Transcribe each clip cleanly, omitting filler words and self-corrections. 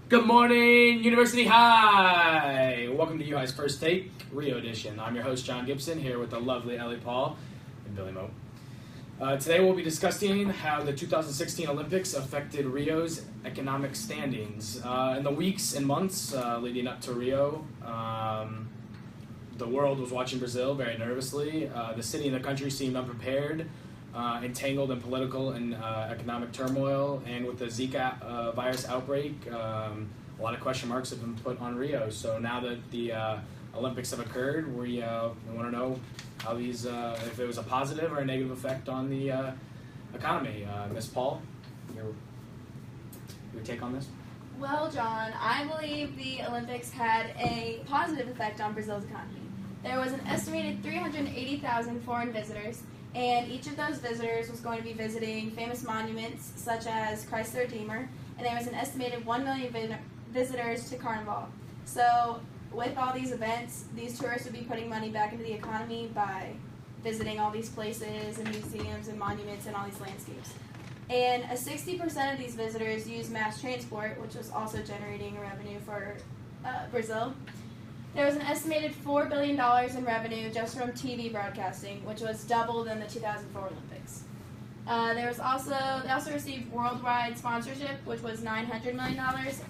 Good morning, University High! Welcome to U-High's First Take, Rio Edition. I'm your host, John Gibson, here with the lovely Ellie Paul and Billy Moe. Today we'll be discussing how the 2016 Olympics affected Rio's economic standings. In the weeks and months leading up to Rio, the world was watching Brazil very nervously. The city and the country seemed unprepared, entangled in political and economic turmoil, and with the Zika virus outbreak, a lot of question marks have been put on Rio. So now that the Olympics have occurred, we want to know how these, if it was a positive or a negative effect on the economy. Ms. Paul, your take on this? Well, John, I believe the Olympics had a positive effect on Brazil's economy. There was an estimated 380,000 foreign visitors, and each of those visitors was going to be visiting famous monuments such as Christ the Redeemer, and there was an estimated 1 million visitors to Carnival. So with all these events, these tourists would be putting money back into the economy by visiting all these places and museums and monuments and all these landscapes. And 60% of these visitors use mass transport, which was also generating revenue for Brazil. There was an estimated $4 billion in revenue just from TV broadcasting, which was double than the 2004 Olympics. They also received worldwide sponsorship, which was $900 million,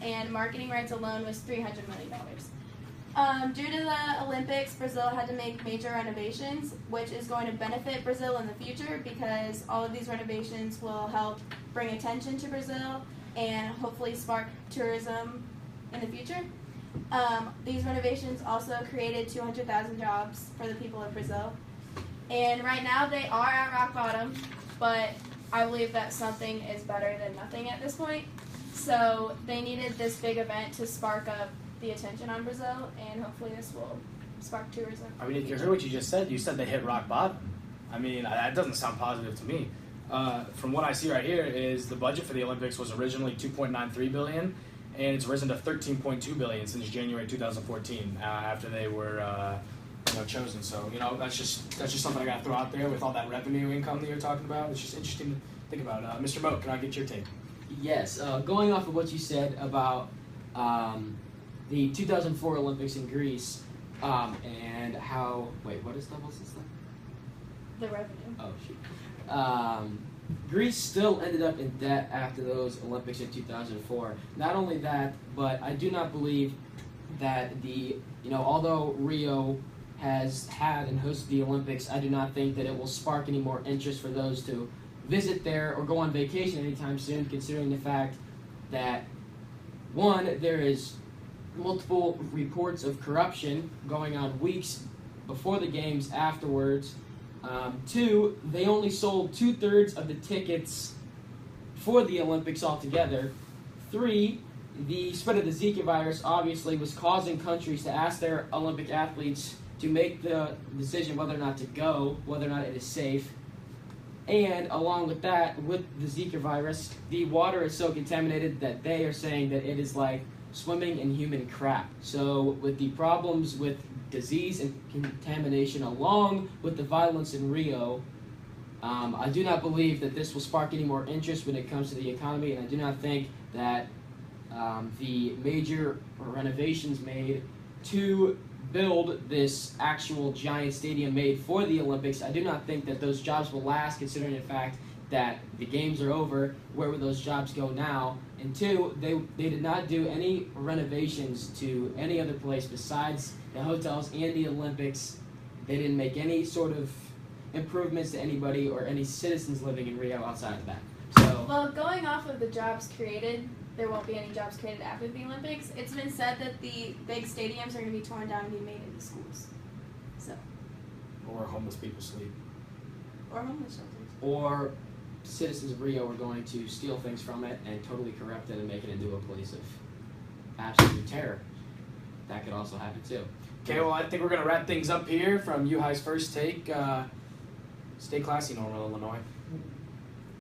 and marketing rights alone was $300 million. Due to the Olympics, Brazil had to make major renovations, which is going to benefit Brazil in the future because all of these renovations will help bring attention to Brazil and hopefully spark tourism in the future. These renovations also created 200,000 jobs for the people of Brazil. And right now they are at rock bottom, but I believe that something is better than nothing at this point. So they needed this big event to spark up the attention on Brazil, and hopefully this will spark tourism. I mean, if you heard what you just said, you said they hit rock bottom. I mean, that doesn't sound positive to me. From what I see right here is the budget for the Olympics was originally $2.93 billion, and it's risen to $13.2 billion since January 2014 after they were chosen. So that's just something I got to throw out there with all that revenue income that you're talking about. It's just interesting to think about. Mr. Moe, can I get your take? Yes, going off of what you said about the 2004 Olympics in Greece, and how... Wait, what is double since then? The revenue. Oh, shoot. Greece still ended up in debt after those Olympics in 2004. Not only that, but I do not believe that although Rio has had and hosted the Olympics, I do not think that it will spark any more interest for those to visit there or go on vacation anytime soon, considering the fact that, one, there is multiple reports of corruption going on weeks before the games afterwards. Two, they only sold 2/3 of the tickets for the Olympics altogether. Three, the spread of the Zika virus obviously was causing countries to ask their Olympic athletes to make the decision whether or not to go, whether or not it is safe. And along with that, with the Zika virus, the water is so contaminated that they are saying that it is like swimming in human crap. So with the problems with disease and contamination along with the violence in Rio, I do not believe that this will spark any more interest when it comes to the economy, and I do not think that the major renovations made to build this actual giant stadium made for the Olympics, I do not think that those jobs will last, considering the fact that the games are over. Where will those jobs go now? And two, they did not do any renovations to any other place besides the hotels and the Olympics. They didn't make any sort of improvements to anybody or any citizens living in Rio outside of that. So, well, going off of the jobs created, there won't be any jobs created after the Olympics. It's been said that the big stadiums are going to be torn down and be made into schools. So. Or homeless people sleep. Or homeless shelters. Or citizens of Rio are going to steal things from it and totally corrupt it and make it into a place of absolute terror. That could also happen too. Okay, well, I think we're going to wrap things up here from U-High's First Take. Stay classy, Normal, Illinois.